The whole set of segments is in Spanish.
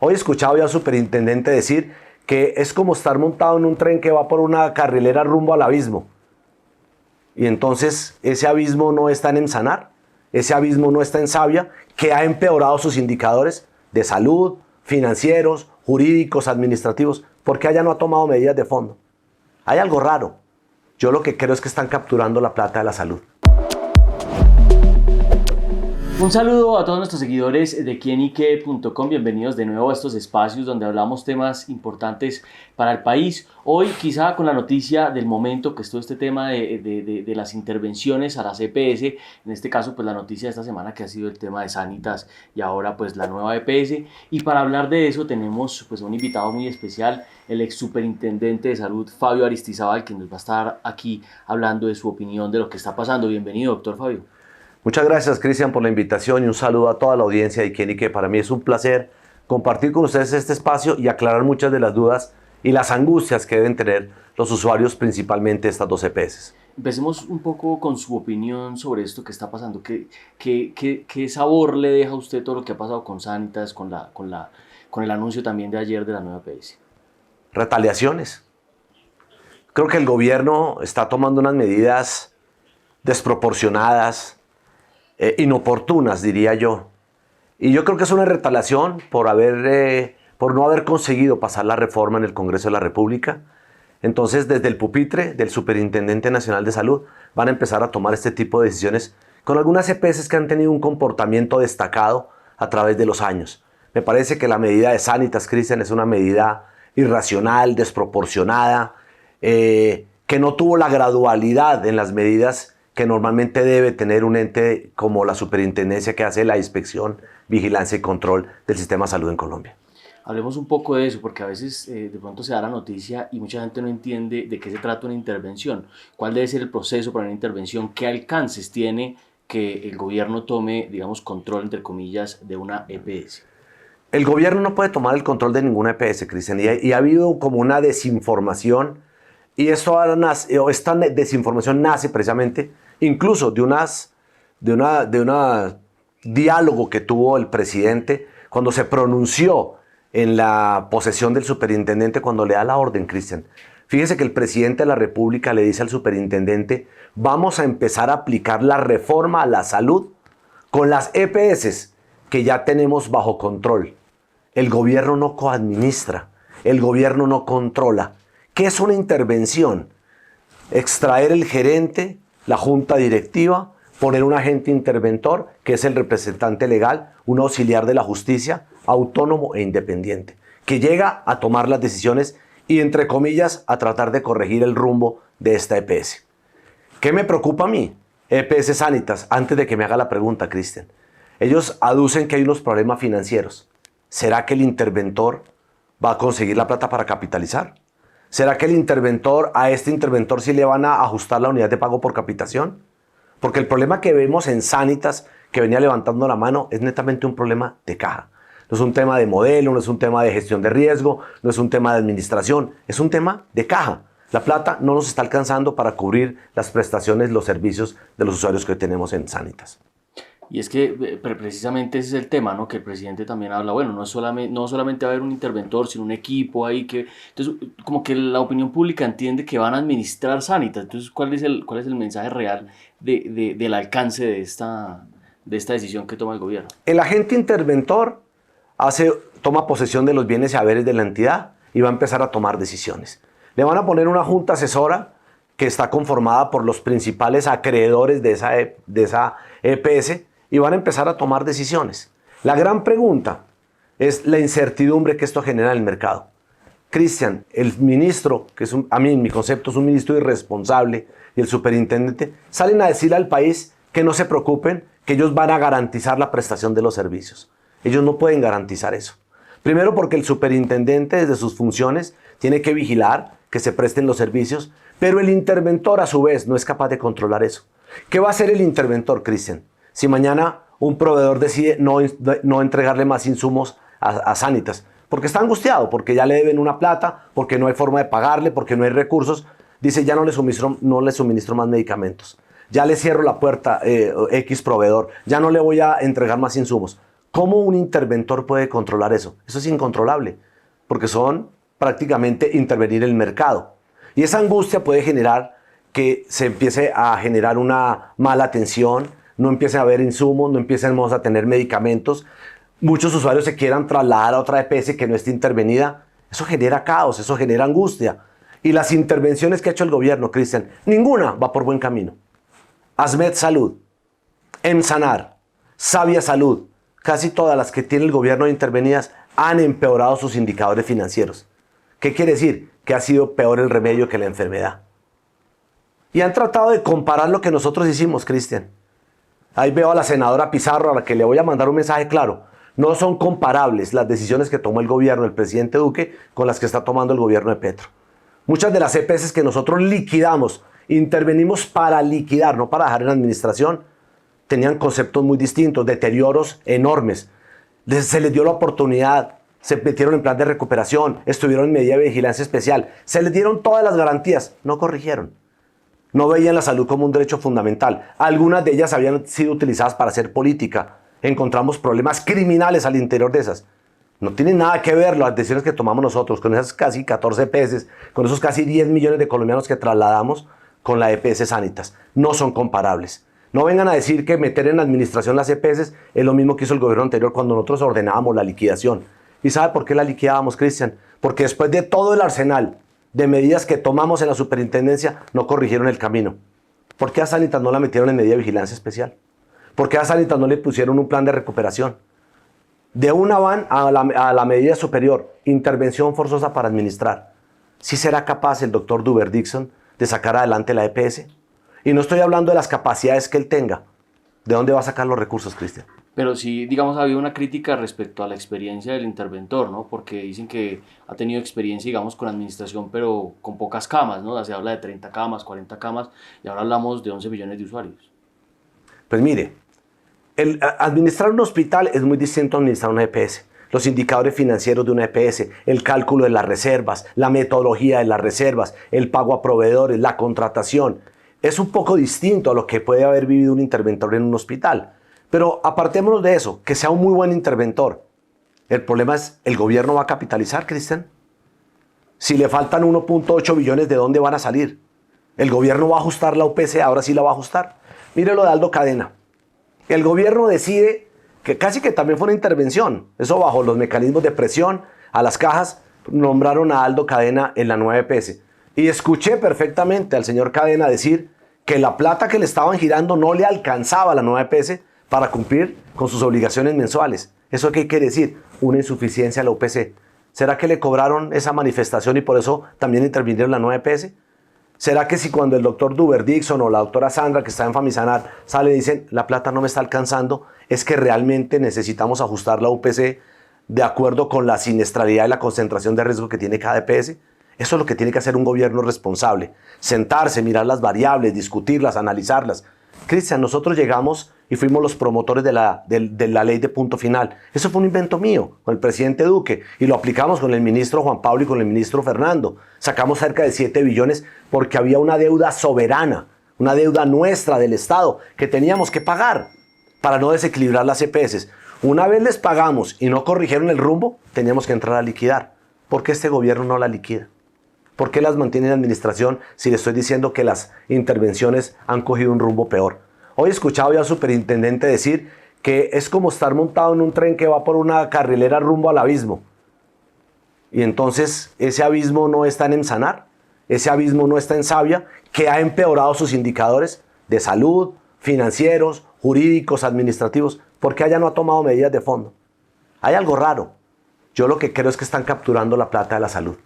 Hoy he escuchado ya al superintendente decir que es como estar montado en un tren que va por una carrilera rumbo al abismo. Y entonces ese abismo no está en Sanar, ese abismo no está en Savia, que ha empeorado sus indicadores de salud, financieros, jurídicos, administrativos, porque allá no ha tomado medidas de fondo. Hay algo raro. Yo lo que creo es que están capturando la plata de la salud. Un saludo a todos nuestros seguidores de quienique.com. Bienvenidos de nuevo a estos espacios donde hablamos temas importantes para el país. Hoy quizá con la noticia del momento, que es todo este tema de las intervenciones a las EPS, en este caso pues la noticia de esta semana que ha sido el tema de Sanitas y ahora pues la nueva EPS. Y para hablar de eso tenemos pues un invitado muy especial, el ex superintendente de salud Fabio Aristizábal, que nos va a estar aquí hablando de su opinión de lo que está pasando. Bienvenido, doctor Fabio. Muchas gracias, Cristian, por la invitación y un saludo a toda la audiencia de Quienique. Para mí es un placer compartir con ustedes este espacio y aclarar muchas de las dudas y las angustias que deben tener los usuarios, principalmente de estas dos EPS. Empecemos un poco con su opinión sobre esto que está pasando. ¿Qué sabor le deja a usted todo lo que ha pasado con Sanitas, con el anuncio también de ayer de la nueva EPS? Retaliaciones. Creo que el gobierno está tomando unas medidas desproporcionadas, inoportunas, diría yo. Y yo creo que es una retaliación por no haber conseguido pasar la reforma en el Congreso de la República. Entonces, desde el pupitre del Superintendente Nacional de Salud van a empezar a tomar este tipo de decisiones con algunas EPS que han tenido un comportamiento destacado a través de los años. Me parece que la medida de Sanitas, Cristian, es una medida irracional, desproporcionada, que no tuvo la gradualidad en las medidas que normalmente debe tener un ente como la superintendencia que hace la inspección, vigilancia y control del sistema de salud en Colombia. Hablemos un poco de eso, porque a veces de pronto se da la noticia y mucha gente no entiende de qué se trata una intervención, cuál debe ser el proceso para una intervención, qué alcances tiene que el gobierno tome, digamos, control, entre comillas, de una EPS. El gobierno no puede tomar el control de ninguna EPS, Cristian, y ha habido como una desinformación, y esta desinformación nace precisamente incluso de un diálogo que tuvo el presidente cuando se pronunció en la posesión del superintendente, cuando le da la orden, Cristian. Fíjese que el presidente de la República le dice al superintendente: vamos a empezar a aplicar la reforma a la salud con las EPS que ya tenemos bajo control. El gobierno no coadministra, el gobierno no controla. ¿Qué es una intervención? Extraer el gerente, la junta directiva, poner un agente interventor, que es el representante legal, un auxiliar de la justicia, autónomo e independiente, que llega a tomar las decisiones y, entre comillas, a tratar de corregir el rumbo de esta EPS. ¿Qué me preocupa a mí? EPS Sanitas, antes de que me haga la pregunta, Cristian. Ellos aducen que hay unos problemas financieros. ¿Será que el interventor va a conseguir la plata para capitalizar? ¿Será que a este interventor sí le van a ajustar la unidad de pago por capitación? Porque el problema que vemos en Sanitas, que venía levantando la mano, es netamente un problema de caja. No es un tema de modelo, no es un tema de gestión de riesgo, no es un tema de administración, es un tema de caja. La plata no nos está alcanzando para cubrir las prestaciones, los servicios de los usuarios que tenemos en Sanitas. Y es que precisamente ese es el tema, ¿no? Que el presidente también habla, bueno, no solamente va a haber un interventor, sino un equipo ahí que... Entonces, como que la opinión pública entiende que van a administrar Sanitas. Entonces, ¿cuál es el mensaje real del alcance de esta decisión que toma el gobierno? El agente interventor toma posesión de los bienes y haberes de la entidad y va a empezar a tomar decisiones. Le van a poner una junta asesora que está conformada por los principales acreedores de esa EPS, y van a empezar a tomar decisiones. La gran pregunta es la incertidumbre que esto genera en el mercado. Cristian, el ministro, que a mí en mi concepto es un ministro irresponsable, y el superintendente, salen a decirle al país que no se preocupen, que ellos van a garantizar la prestación de los servicios. Ellos no pueden garantizar eso. Primero porque el superintendente desde sus funciones tiene que vigilar que se presten los servicios, pero el interventor a su vez no es capaz de controlar eso. ¿Qué va a hacer el interventor, Cristian? Si mañana un proveedor decide no entregarle más insumos a Sanitas, porque está angustiado, porque ya le deben una plata, porque no hay forma de pagarle, porque no hay recursos, dice: ya no le suministro más medicamentos, ya le cierro la puerta X proveedor, ya no le voy a entregar más insumos. ¿Cómo un interventor puede controlar eso? Eso es incontrolable, porque son prácticamente intervenir en el mercado. Y esa angustia puede generar que se empiece a generar una mala atención, no empiece a haber insumos, no empiecemos a tener medicamentos, muchos usuarios se quieran trasladar a otra EPS que no esté intervenida. Eso genera caos, eso genera angustia. Y las intervenciones que ha hecho el gobierno, Cristian, ninguna va por buen camino. Asmed Salud, Emsanar, Sabia Salud, casi todas las que tiene el gobierno intervenidas han empeorado sus indicadores financieros. ¿Qué quiere decir? Que ha sido peor el remedio que la enfermedad. Y han tratado de comparar lo que nosotros hicimos, Cristian. Ahí veo a la senadora Pizarro, a la que le voy a mandar un mensaje claro. No son comparables las decisiones que tomó el gobierno del presidente Duque con las que está tomando el gobierno de Petro. Muchas de las EPS que nosotros liquidamos, intervenimos para liquidar, no para dejar en administración, tenían conceptos muy distintos, deterioros enormes. Se les dio la oportunidad, se metieron en plan de recuperación, estuvieron en medida de vigilancia especial, se les dieron todas las garantías, no corrigieron. No veían la salud como un derecho fundamental. Algunas de ellas habían sido utilizadas para hacer política. Encontramos problemas criminales al interior de esas. No tienen nada que ver las decisiones que tomamos nosotros con esas casi 14 EPS, con esos casi 10 millones de colombianos que trasladamos con la EPS Sanitas. No son comparables. No vengan a decir que meter en administración las EPS es lo mismo que hizo el gobierno anterior cuando nosotros ordenábamos la liquidación. ¿Y sabe por qué la liquidábamos, Cristian? Porque después de todo el arsenal de medidas que tomamos en la superintendencia, no corrigieron el camino. ¿Por qué a Sanitas no la metieron en medida de vigilancia especial? ¿Por qué a Sanitas no le pusieron un plan de recuperación? De una van a la medida superior, intervención forzosa para administrar. ¿Sí será capaz el doctor Duber Dixon de sacar adelante la EPS? Y no estoy hablando de las capacidades que él tenga. ¿De dónde va a sacar los recursos, Cristian? Pero sí, digamos, ha habido una crítica respecto a la experiencia del interventor, ¿no? Porque dicen que ha tenido experiencia, digamos, con administración, pero con pocas camas, ¿no? Se habla de 30 camas, 40 camas, y ahora hablamos de 11 millones de usuarios. Pues mire, administrar un hospital es muy distinto a administrar una EPS. Los indicadores financieros de una EPS, el cálculo de las reservas, la metodología de las reservas, el pago a proveedores, la contratación, es un poco distinto a lo que puede haber vivido un interventor en un hospital. Pero apartémonos de eso, que sea un muy buen interventor. El problema es, ¿el gobierno va a capitalizar, Cristian? Si le faltan 1.8 billones, ¿de dónde van a salir? ¿El gobierno va a ajustar la UPC? Ahora sí la va a ajustar. Mire lo de Aldo Cadena. El gobierno decide que casi que también fue una intervención. Eso bajo los mecanismos de presión a las cajas, nombraron a Aldo Cadena en la nueva EPS. Y escuché perfectamente al señor Cadena decir que la plata que le estaban girando no le alcanzaba a la nueva EPS para cumplir con sus obligaciones mensuales. ¿Eso qué quiere decir? Una insuficiencia a la UPC. ¿Será que le cobraron esa manifestación y por eso también intervinieron la nueva EPS? ¿Será que si cuando el doctor Duber Dixon o la doctora Sandra, que está en Famisanar, sale y dicen la plata no me está alcanzando, es que realmente necesitamos ajustar la UPC de acuerdo con la siniestralidad y la concentración de riesgo que tiene cada EPS? Eso es lo que tiene que hacer un gobierno responsable. Sentarse, mirar las variables, discutirlas, analizarlas. Cristian, nosotros llegamos y fuimos los promotores de la ley de punto final. Eso fue un invento mío, con el presidente Duque, y lo aplicamos con el ministro Juan Pablo y con el ministro Fernando. Sacamos cerca de 7 billones porque había una deuda soberana, una deuda nuestra del Estado que teníamos que pagar para no desequilibrar las EPS. Una vez les pagamos y no corrigieron el rumbo, teníamos que entrar a liquidar. ¿Por qué este gobierno no la liquida? ¿Por qué las mantiene en administración si le estoy diciendo que las intervenciones han cogido un rumbo peor? Hoy he escuchado ya al superintendente decir que es como estar montado en un tren que va por una carrilera rumbo al abismo. Y entonces ese abismo no está en Emsanar, ese abismo no está en Sabia, que ha empeorado sus indicadores de salud, financieros, jurídicos, administrativos, porque allá no ha tomado medidas de fondo. Hay algo raro. Yo lo que creo es que están capturando la plata de la salud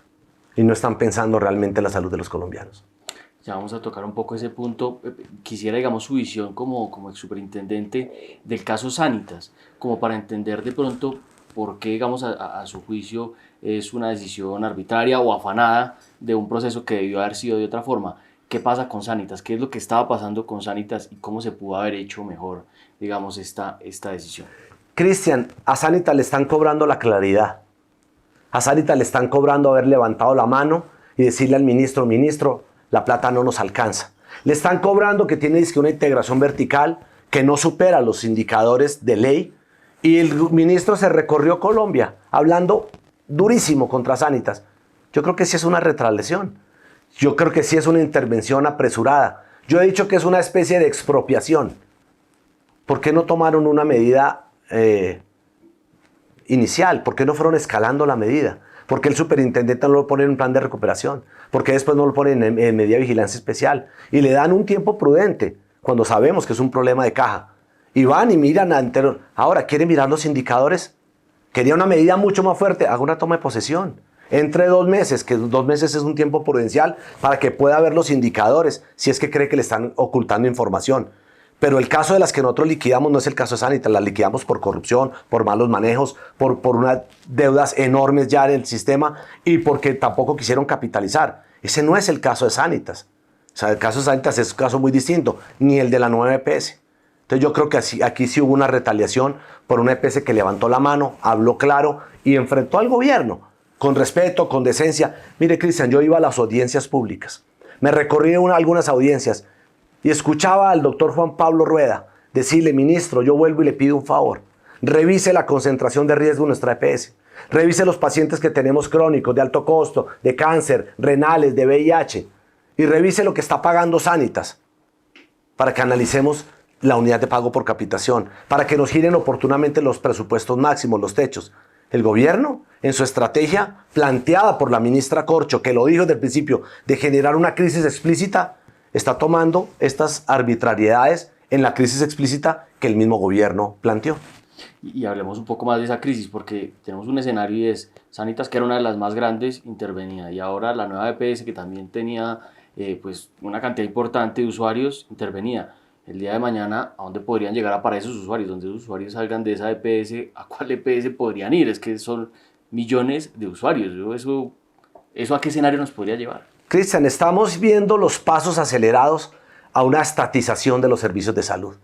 y no están pensando realmente en la salud de los colombianos. Ya vamos a tocar un poco ese punto. Quisiera, digamos, su visión como ex superintendente del caso Sanitas, como para entender de pronto por qué, digamos, a su juicio es una decisión arbitraria o afanada de un proceso que debió haber sido de otra forma. ¿Qué pasa con Sanitas? ¿Qué es lo que estaba pasando con Sanitas y cómo se pudo haber hecho mejor, digamos, esta decisión? Cristian, a Sanitas le están cobrando la claridad. A Sanitas le están cobrando haber levantado la mano y decirle al ministro, la plata no nos alcanza. Le están cobrando que tiene una integración vertical que no supera los indicadores de ley Y el ministro se recorrió Colombia hablando durísimo contra Sanitas. Yo creo que sí es una retracción. Yo creo que sí es una intervención apresurada. Yo he dicho que es una especie de expropiación. ¿Por qué no tomaron una medida inicial? ¿Por qué no fueron escalando la medida? ¿Por qué el superintendente no lo pone en un plan de recuperación? ¿Por qué después no lo ponen en medida de vigilancia especial? Y le dan un tiempo prudente cuando sabemos que es un problema de caja. Y van y miran anterior. Ahora, ¿quieren mirar los indicadores? Quería una medida mucho más fuerte. Haga una toma de posesión. Entre 2 meses, que 2 meses es un tiempo prudencial para que pueda ver los indicadores, si es que cree que le están ocultando información. Pero el caso de las que nosotros liquidamos no es el caso de Sanitas, las liquidamos por corrupción, por malos manejos, por unas deudas enormes ya en el sistema y porque tampoco quisieron capitalizar. Ese no es el caso de Sanitas. O sea, el caso de Sanitas es un caso muy distinto, ni el de la nueva EPS. Entonces yo creo que aquí sí hubo una retaliación por una EPS que levantó la mano, habló claro y enfrentó al gobierno con respeto, con decencia. Mire, Cristian, yo iba a las audiencias públicas. Me recorrí algunas audiencias y escuchaba al doctor Juan Pablo Rueda decirle: ministro, yo vuelvo y le pido un favor. Revise la concentración de riesgo de nuestra EPS. Revise los pacientes que tenemos crónicos, de alto costo, de cáncer, renales, de VIH. Y revise lo que está pagando Sanitas para que analicemos la unidad de pago por capitación, para que nos giren oportunamente los presupuestos máximos, los techos. El gobierno, en su estrategia planteada por la ministra Corcho, que lo dijo desde el principio, de generar una crisis explícita, está tomando estas arbitrariedades en la crisis explícita que el mismo gobierno planteó. Y hablemos un poco más de esa crisis, porque tenemos un escenario y es Sanitas, que era una de las más grandes, intervenía, y ahora la nueva EPS, que también tenía pues una cantidad importante de usuarios, intervenía. El día de mañana, ¿a dónde podrían llegar a parar esos usuarios? Donde esos usuarios salgan de esa EPS, ¿a cuál EPS podrían ir? Es que son millones de usuarios. ¿Eso a qué escenario nos podría llevar? Cristian, estamos viendo los pasos acelerados a una estatización de los servicios de salud.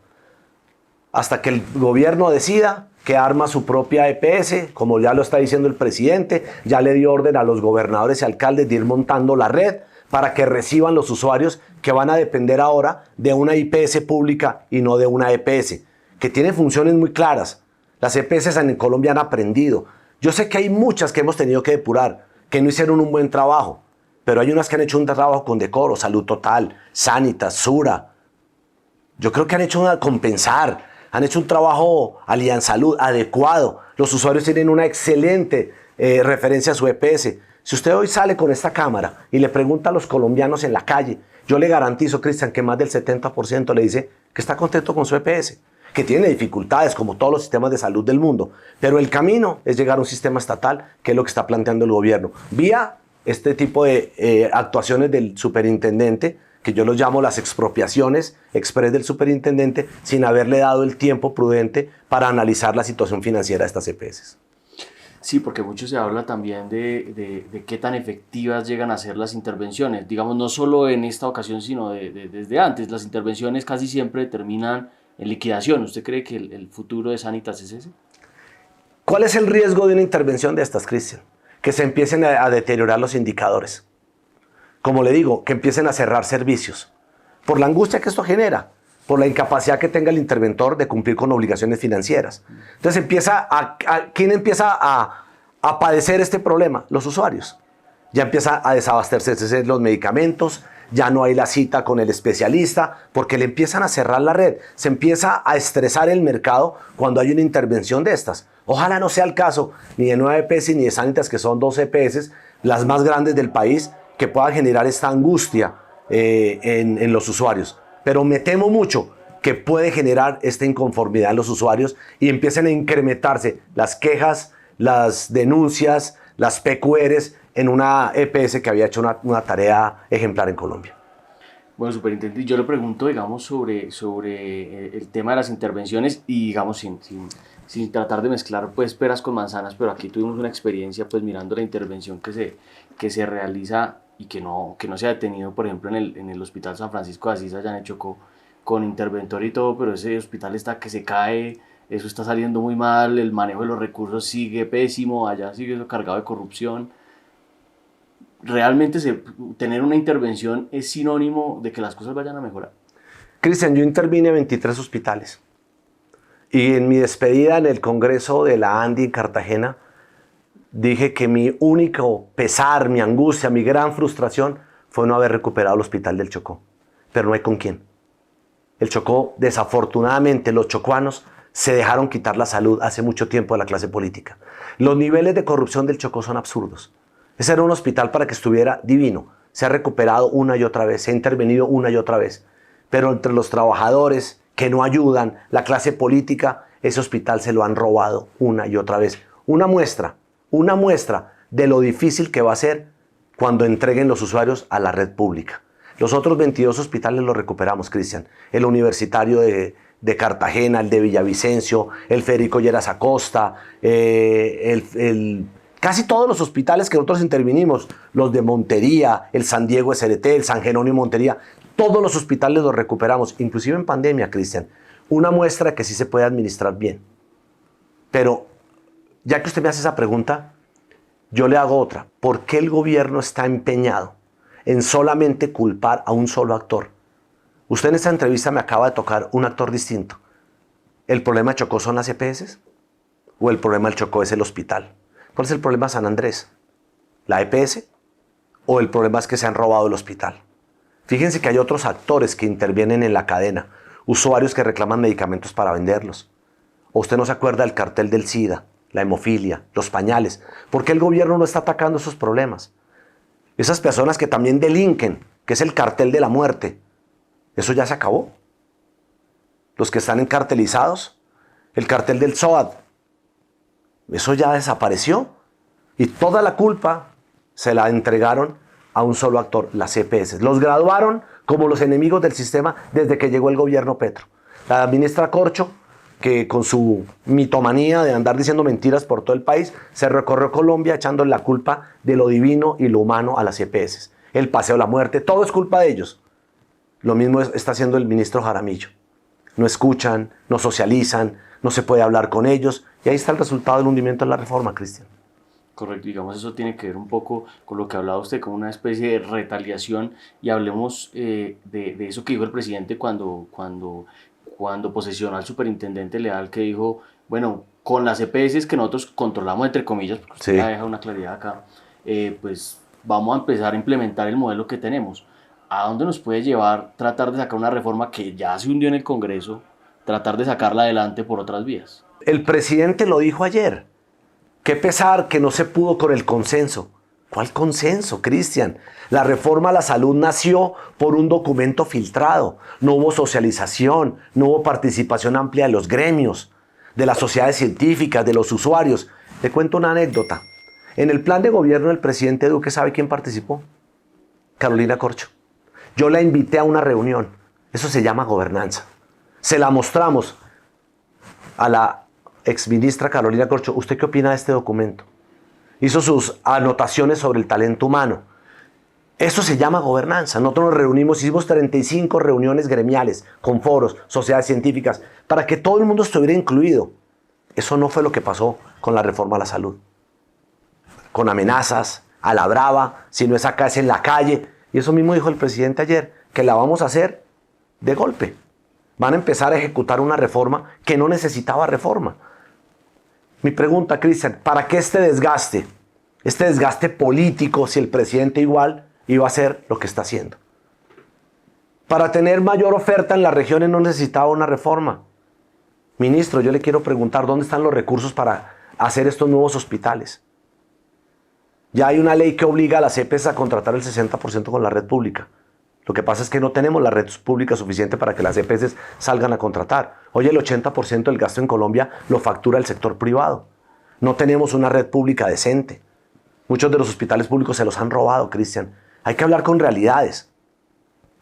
Hasta que el gobierno decida que arma su propia EPS, como ya lo está diciendo el presidente, ya le dio orden a los gobernadores y alcaldes de ir montando la red para que reciban los usuarios que van a depender ahora de una IPS pública y no de una EPS, que tiene funciones muy claras. Las EPS en Colombia han aprendido. Yo sé que hay muchas que hemos tenido que depurar, que no hicieron un buen trabajo, pero hay unas que han hecho un trabajo con decoro: Salud Total, Sanitas, Sura. Yo creo que han hecho compensar, han hecho un trabajo Aliansalud adecuado. Los usuarios tienen una excelente referencia a su EPS. Si usted hoy sale con esta cámara y le pregunta a los colombianos en la calle, yo le garantizo, Cristian, que más del 70% le dice que está contento con su EPS, que tiene dificultades como todos los sistemas de salud del mundo, pero el camino es llegar a un sistema estatal, que es lo que está planteando el gobierno, vía este tipo de actuaciones del superintendente, que yo los llamo las expropiaciones express del superintendente, sin haberle dado el tiempo prudente para analizar la situación financiera de estas EPS. Sí, porque mucho se habla también de qué tan efectivas llegan a ser las intervenciones. Digamos, no solo en esta ocasión, sino desde antes. Las intervenciones casi siempre terminan en liquidación. ¿Usted cree que el futuro de Sanitas es ese? ¿Cuál es el riesgo de una intervención de estas, Cristian? Que se empiecen a deteriorar los indicadores. Como le digo, que empiecen a cerrar servicios. Por la angustia que esto genera, por la incapacidad que tenga el interventor de cumplir con obligaciones financieras. Entonces ¿quién empieza a padecer este problema? Los usuarios. Ya empieza a desabastecerse los medicamentos, ya no hay la cita con el especialista, porque le empiezan a cerrar la red. Se empieza a estresar el mercado cuando hay una intervención de estas. Ojalá no sea el caso ni de Nueva EPS ni de Sanitas, que son 2 EPS, las más grandes del país, que pueda generar esta angustia en los usuarios. Pero me temo mucho que puede generar esta inconformidad en los usuarios y empiecen a incrementarse las quejas, las denuncias, las PQRs en una EPS que había hecho una tarea ejemplar en Colombia. Bueno, superintendente, yo le pregunto, digamos, sobre el tema de las intervenciones y, digamos, sin tratar de mezclar, pues, peras con manzanas, pero aquí tuvimos una experiencia, pues, mirando la intervención que se realiza y que no se ha detenido, por ejemplo, en el Hospital San Francisco de Asís. Allá han hecho con interventor y todo, pero ese hospital está que se cae, eso está saliendo muy mal, el manejo de los recursos sigue pésimo, allá sigue eso cargado de corrupción. ¿Realmente tener una intervención es sinónimo de que las cosas vayan a mejorar? Cristian, yo intervine en 23 hospitales Y en mi despedida en el Congreso de la ANDI en Cartagena, dije que mi único pesar, mi angustia, mi gran frustración fue no haber recuperado el Hospital del Chocó. Pero no hay con quién. El Chocó, desafortunadamente, los chocuanos se dejaron quitar la salud hace mucho tiempo de la clase política. Los niveles de corrupción del Chocó son absurdos. Ese era un hospital para que estuviera divino. Se ha recuperado una y otra vez, se ha intervenido una y otra vez. Pero entre los trabajadores que no ayudan, la clase política, ese hospital se lo han robado una y otra vez. Una muestra de lo difícil que va a ser cuando entreguen los usuarios a la red pública. Los otros 22 hospitales los recuperamos, Cristian. El Universitario de Cartagena, el de Villavicencio, el Federico Lleras Acosta, casi todos los hospitales que nosotros intervinimos, los de Montería, el San Diego SRT, el San Jerónimo Montería, todos los hospitales los recuperamos, inclusive en pandemia, Cristian. Una muestra que sí se puede administrar bien. Pero, ya que usted me hace esa pregunta, yo le hago otra. ¿Por qué el gobierno está empeñado en solamente culpar a un solo actor? Usted en esta entrevista me acaba de tocar un actor distinto. ¿El problema de Chocó son las EPS? ¿O el problema del Chocó es el hospital? ¿Cuál es el problema de San Andrés? ¿La EPS? ¿O el problema es que se han robado el hospital? Fíjense que hay otros actores que intervienen en la cadena, usuarios que reclaman medicamentos para venderlos. ¿O usted no se acuerda del cartel del SIDA, la hemofilia, los pañales? ¿Por qué el gobierno no está atacando esos problemas? Esas personas que también delinquen, que es el cartel de la muerte, ¿eso ya se acabó? Los que están encartelizados, el cartel del SOAT, eso ya desapareció. Y toda la culpa se la entregaron a un solo actor, las EPS. Los graduaron como los enemigos del sistema desde que llegó el gobierno Petro. La ministra Corcho, que con su mitomanía de andar diciendo mentiras por todo el país, se recorrió Colombia echándole la culpa de lo divino y lo humano a las EPS. El paseo de la muerte, todo es culpa de ellos. Lo mismo está haciendo el ministro Jaramillo. No escuchan, no socializan, no se puede hablar con ellos. Y ahí está el resultado del hundimiento de la reforma, Cristian. Correcto, digamos, eso tiene que ver un poco con lo que hablaba usted, con una especie de retaliación, y hablemos de eso que dijo el presidente cuando posesionó al superintendente Leal, que dijo, bueno, con las EPS que nosotros controlamos, entre comillas, porque usted Sí. ya deja una claridad acá, pues vamos a empezar a implementar el modelo que tenemos. ¿A dónde nos puede llevar tratar de sacar una reforma que ya se hundió en el Congreso, tratar de sacarla adelante por otras vías? El presidente lo dijo ayer. Qué pesar que no se pudo con el consenso. ¿Cuál consenso, Cristian? La reforma a la salud nació por un documento filtrado. No hubo socialización, no hubo participación amplia de los gremios, de las sociedades científicas, de los usuarios. Le cuento una anécdota. En el plan de gobierno del presidente Duque, ¿sabe quién participó? Carolina Corcho. Yo la invité a una reunión. Eso se llama gobernanza. Se la mostramos a la exministra Carolina Corcho. ¿Usted qué opina de este documento? Hizo sus anotaciones sobre el talento humano. Eso se llama gobernanza. Nosotros nos reunimos, hicimos 35 reuniones gremiales, con foros, sociedades científicas, para que todo el mundo estuviera incluido. Eso no fue lo que pasó con la reforma a la salud. Con amenazas, a la brava, si no es acá es en la calle. Y eso mismo dijo el presidente ayer, que la vamos a hacer de golpe. Van a empezar a ejecutar una reforma que no necesitaba reforma. Mi pregunta, Cristian, ¿para qué este desgaste? Este desgaste político, si el presidente igual iba a hacer lo que está haciendo. Para tener mayor oferta en las regiones no necesitaba una reforma. Ministro, yo le quiero preguntar, ¿dónde están los recursos para hacer estos nuevos hospitales? Ya hay una ley que obliga a las EPS a contratar el 60% con la red pública. Lo que pasa es que no tenemos la red pública suficiente para que las EPS salgan a contratar. Hoy el 80% del gasto en Colombia lo factura el sector privado. No tenemos una red pública decente. Muchos de los hospitales públicos se los han robado, Cristian. Hay que hablar con realidades.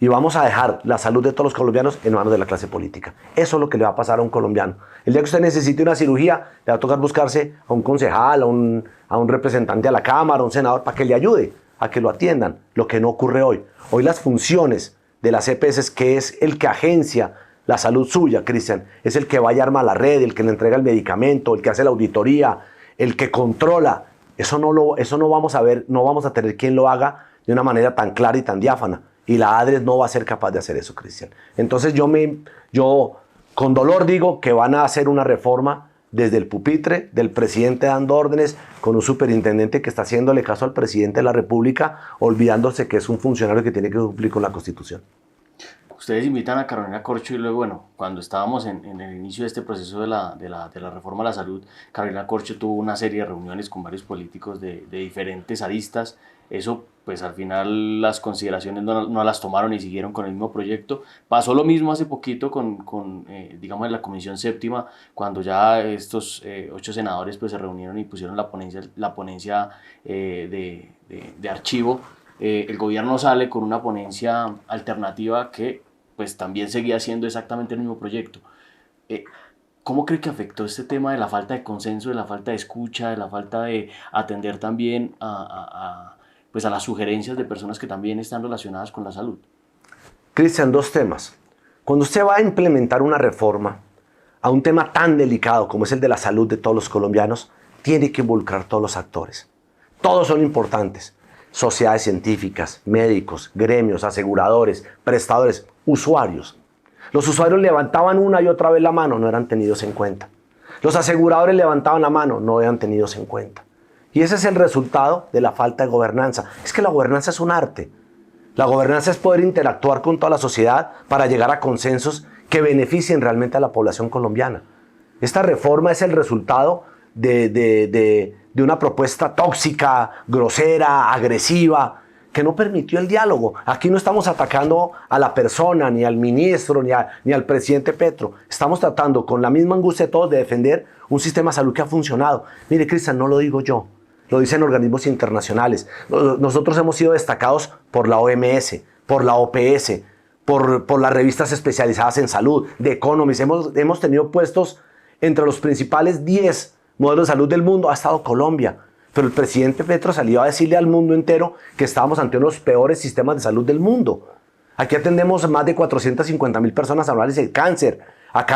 Y vamos a dejar la salud de todos los colombianos en manos de la clase política. Eso es lo que le va a pasar a un colombiano. El día que usted necesite una cirugía, le va a tocar buscarse a un concejal, a un representante a la Cámara, a un senador, para que le ayude a que lo atiendan. Lo que no ocurre hoy. Hoy las funciones de las EPS, que es el que agencia la salud suya, Cristian, es el que va y arma la red, el que le entrega el medicamento, el que hace la auditoría, el que controla. Eso no vamos a ver, no vamos a tener quien lo haga de una manera tan clara y tan diáfana. Y la ADRES no va a ser capaz de hacer eso, Cristian. Entonces yo Con dolor digo que van a hacer una reforma desde el pupitre del presidente dando órdenes, con un superintendente que está haciéndole caso al presidente de la República, olvidándose que es un funcionario que tiene que cumplir con la Constitución. Ustedes invitan a Carolina Corcho y luego, bueno, cuando estábamos en el inicio de este proceso de la reforma a la salud, Carolina Corcho tuvo una serie de reuniones con varios políticos de diferentes aristas. Eso, pues al final las consideraciones no las tomaron y siguieron con el mismo proyecto. Pasó lo mismo hace poquito digamos, en la Comisión Séptima, cuando ya estos 8 senadores pues se reunieron y pusieron la ponencia de archivo. El gobierno sale con una ponencia alternativa que pues también seguía siendo exactamente el mismo proyecto. ¿Cómo cree que afectó este tema de la falta de consenso, de la falta de escucha, de la falta de atender también pues a las sugerencias de personas que también están relacionadas con la salud? Cristian, 2 temas. Cuando usted va a implementar una reforma a un tema tan delicado como es el de la salud de todos los colombianos, tiene que involucrar a todos los actores. Todos son importantes. Sociedades científicas, médicos, gremios, aseguradores, prestadores, usuarios. Los usuarios levantaban una y otra vez la mano, no eran tenidos en cuenta. Los aseguradores levantaban la mano, no eran tenidos en cuenta. Y ese es el resultado de la falta de gobernanza. Es que la gobernanza es un arte. La gobernanza es poder interactuar con toda la sociedad para llegar a consensos que beneficien realmente a la población colombiana. Esta reforma es el resultado de una propuesta tóxica, grosera, agresiva, que no permitió el diálogo. Aquí no estamos atacando a la persona, ni al ministro, ni al presidente Petro. Estamos tratando con la misma angustia de todos de defender un sistema de salud que ha funcionado. Mire, Cristian, no lo digo yo, lo dicen organismos internacionales. Nosotros hemos sido destacados por la OMS, por la OPS, por las revistas especializadas en salud, de Economist. Hemos tenido puestos entre los principales 10 modelos de salud del mundo. Ha estado Colombia. Pero el presidente Petro salió a decirle al mundo entero que estábamos ante uno de los peores sistemas de salud del mundo. Aquí atendemos más de 450,000 personas anuales de cáncer. Aquí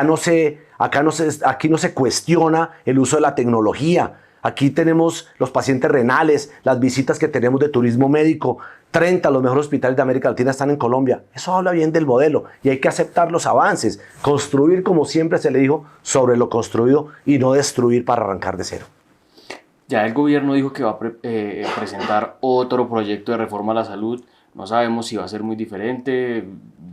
no se cuestiona el uso de la tecnología. Aquí tenemos los pacientes renales, las visitas que tenemos de turismo médico. 30 de los mejores hospitales de América Latina están en Colombia. Eso habla bien del modelo y hay que aceptar los avances. Construir, como siempre se le dijo, sobre lo construido y no destruir para arrancar de cero. Ya el gobierno dijo que va a presentar otro proyecto de reforma a la salud. No sabemos si va a ser muy diferente.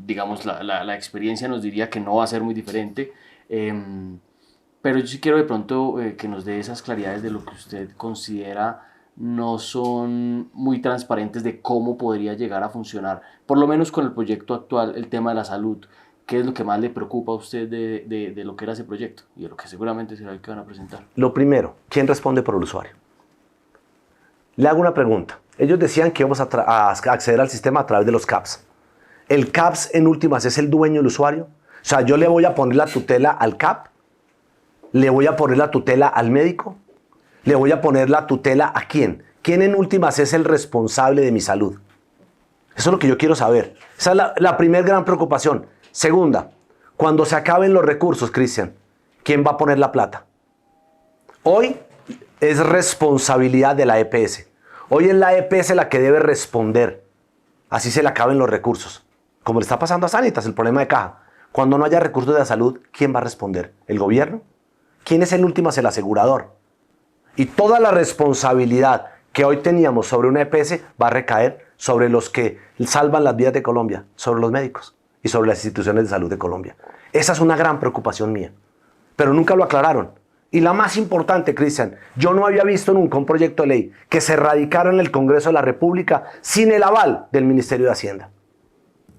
Digamos, la experiencia nos diría que no va a ser muy diferente. Pero yo sí quiero de pronto que nos dé esas claridades de lo que usted considera no son muy transparentes de cómo podría llegar a funcionar, por lo menos con el proyecto actual, el tema de la salud. ¿Qué es lo que más le preocupa a usted de lo que era ese proyecto y de lo que seguramente será el que van a presentar? Lo primero, ¿quién responde por el usuario? Le hago una pregunta. Ellos decían que íbamos a acceder al sistema a través de los CAPS. ¿El CAPS en últimas es el dueño del usuario? O sea, yo le voy a poner la tutela al CAP, le voy a poner la tutela al médico, le voy a poner la tutela a quién. ¿Quién en últimas es el responsable de mi salud? Eso es lo que yo quiero saber. Esa es la primera gran preocupación. Segunda, cuando se acaben los recursos, Cristian, ¿quién va a poner la plata? Hoy es responsabilidad de la EPS. Hoy es la EPS la que debe responder. Así se le acaben los recursos. Como le está pasando a Sanitas, el problema de caja. Cuando no haya recursos de la salud, ¿quién va a responder? ¿El gobierno? ¿Quién es el último? Es el asegurador. Y toda la responsabilidad que hoy teníamos sobre una EPS va a recaer sobre los que salvan las vidas de Colombia, sobre los médicos y sobre las instituciones de salud de Colombia. Esa es una gran preocupación mía, pero nunca lo aclararon. Y la más importante, Cristian, yo no había visto nunca un proyecto de ley que se radicara en el Congreso de la República sin el aval del Ministerio de Hacienda.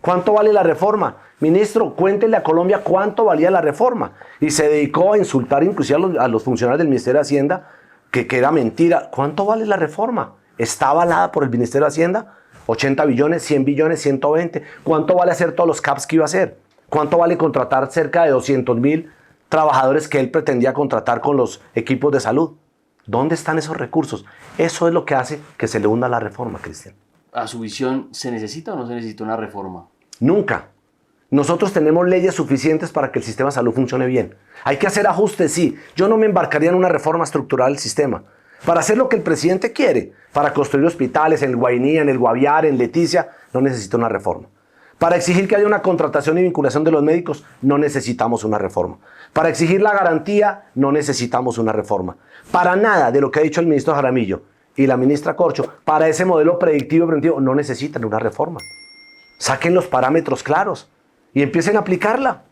¿Cuánto vale la reforma? Ministro, cuéntele a Colombia cuánto valía la reforma. Y se dedicó a insultar inclusive a los funcionarios del Ministerio de Hacienda, que era mentira. ¿Cuánto vale la reforma? ¿Está avalada por el Ministerio de Hacienda? 80 billones, 100 billones, 120. ¿Cuánto vale hacer todos los CAPS que iba a hacer? ¿Cuánto vale contratar cerca de 200,000 trabajadores que él pretendía contratar con los equipos de salud? ¿Dónde están esos recursos? Eso es lo que hace que se le hunda la reforma, Cristian. A su visión, ¿se necesita o no se necesita una reforma? Nunca. Nosotros tenemos leyes suficientes para que el sistema de salud funcione bien. Hay que hacer ajustes, sí. Yo no me embarcaría en una reforma estructural del sistema. Para hacer lo que el presidente quiere, para construir hospitales en el Guainía, en el Guaviare, en Leticia, no necesita una reforma. Para exigir que haya una contratación y vinculación de los médicos, no necesitamos una reforma. Para exigir la garantía, no necesitamos una reforma. Para nada de lo que ha dicho el ministro Jaramillo y la ministra Corcho, para ese modelo predictivo y preventivo, no necesitan una reforma. Saquen los parámetros claros y empiecen a aplicarla.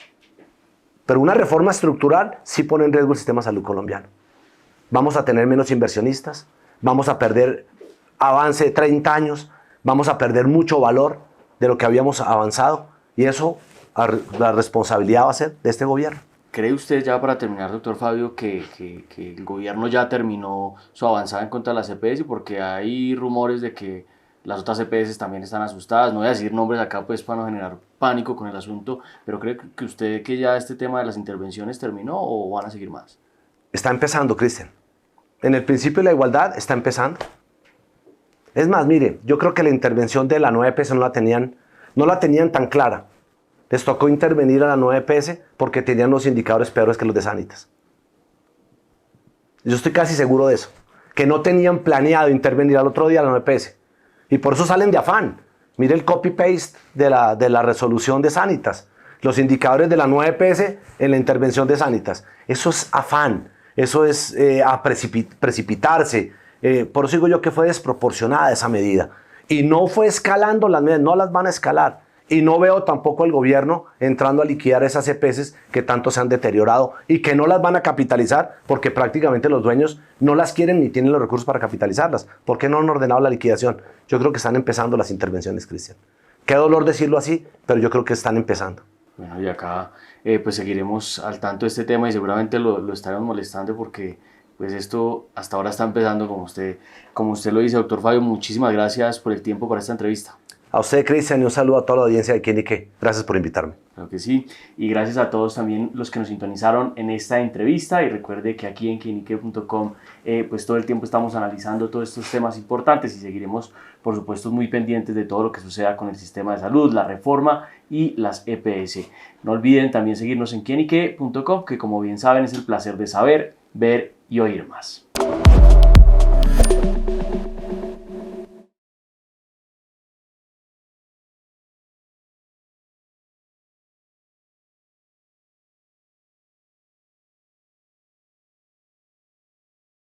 Pero una reforma estructural sí pone en riesgo el sistema de salud colombiano. Vamos a tener menos inversionistas, vamos a perder avance de 30 años, vamos a perder mucho valor de lo que habíamos avanzado, y eso la responsabilidad va a ser de este gobierno. ¿Cree usted, ya para terminar, doctor Fabio, que el gobierno ya terminó su avanzada en contra de las EPS? Porque hay rumores de que las otras EPS también están asustadas. No voy a decir nombres acá pues para no generar pánico con el asunto, pero ¿cree que usted que ya este tema de las intervenciones terminó o van a seguir más? Está empezando, Cristian. En el principio de la igualdad está empezando. Es más, mire, yo creo que la intervención de la nueva EPS no la tenían tan clara. Les tocó intervenir a la nueva EPS porque tenían los indicadores peores que los de Sanitas. Yo estoy casi seguro de eso. Que no tenían planeado intervenir al otro día a la nueva EPS. Y por eso salen de afán. Mire el copy-paste de la resolución de Sanitas. Los indicadores de la nueva EPS en la intervención de Sanitas. Eso es afán. Eso es precipitarse. Por eso digo yo que fue desproporcionada esa medida. Y no fue escalando las medidas, no las van a escalar. Y no veo tampoco al gobierno entrando a liquidar esas EPS que tanto se han deteriorado y que no las van a capitalizar porque prácticamente los dueños no las quieren ni tienen los recursos para capitalizarlas. ¿Por qué no han ordenado la liquidación? Yo creo que están empezando las intervenciones, Cristian. Qué dolor decirlo así, pero yo creo que están empezando. Bueno, y acá pues seguiremos al tanto de este tema y seguramente lo estaremos molestando porque pues esto hasta ahora está empezando, como usted lo dice, doctor Fabio. Muchísimas gracias por el tiempo para esta entrevista. A usted, Cristian, y un saludo a toda la audiencia de Quién y Qué. Gracias por invitarme. Claro que sí, y gracias a todos también los que nos sintonizaron en esta entrevista, y recuerde que aquí en quienique.com pues todo el tiempo estamos analizando todos estos temas importantes y seguiremos por supuesto muy pendientes de todo lo que suceda con el sistema de salud, la reforma y las EPS. No olviden también seguirnos en quienique.com, que como bien saben es el placer de saber, ver y oír más.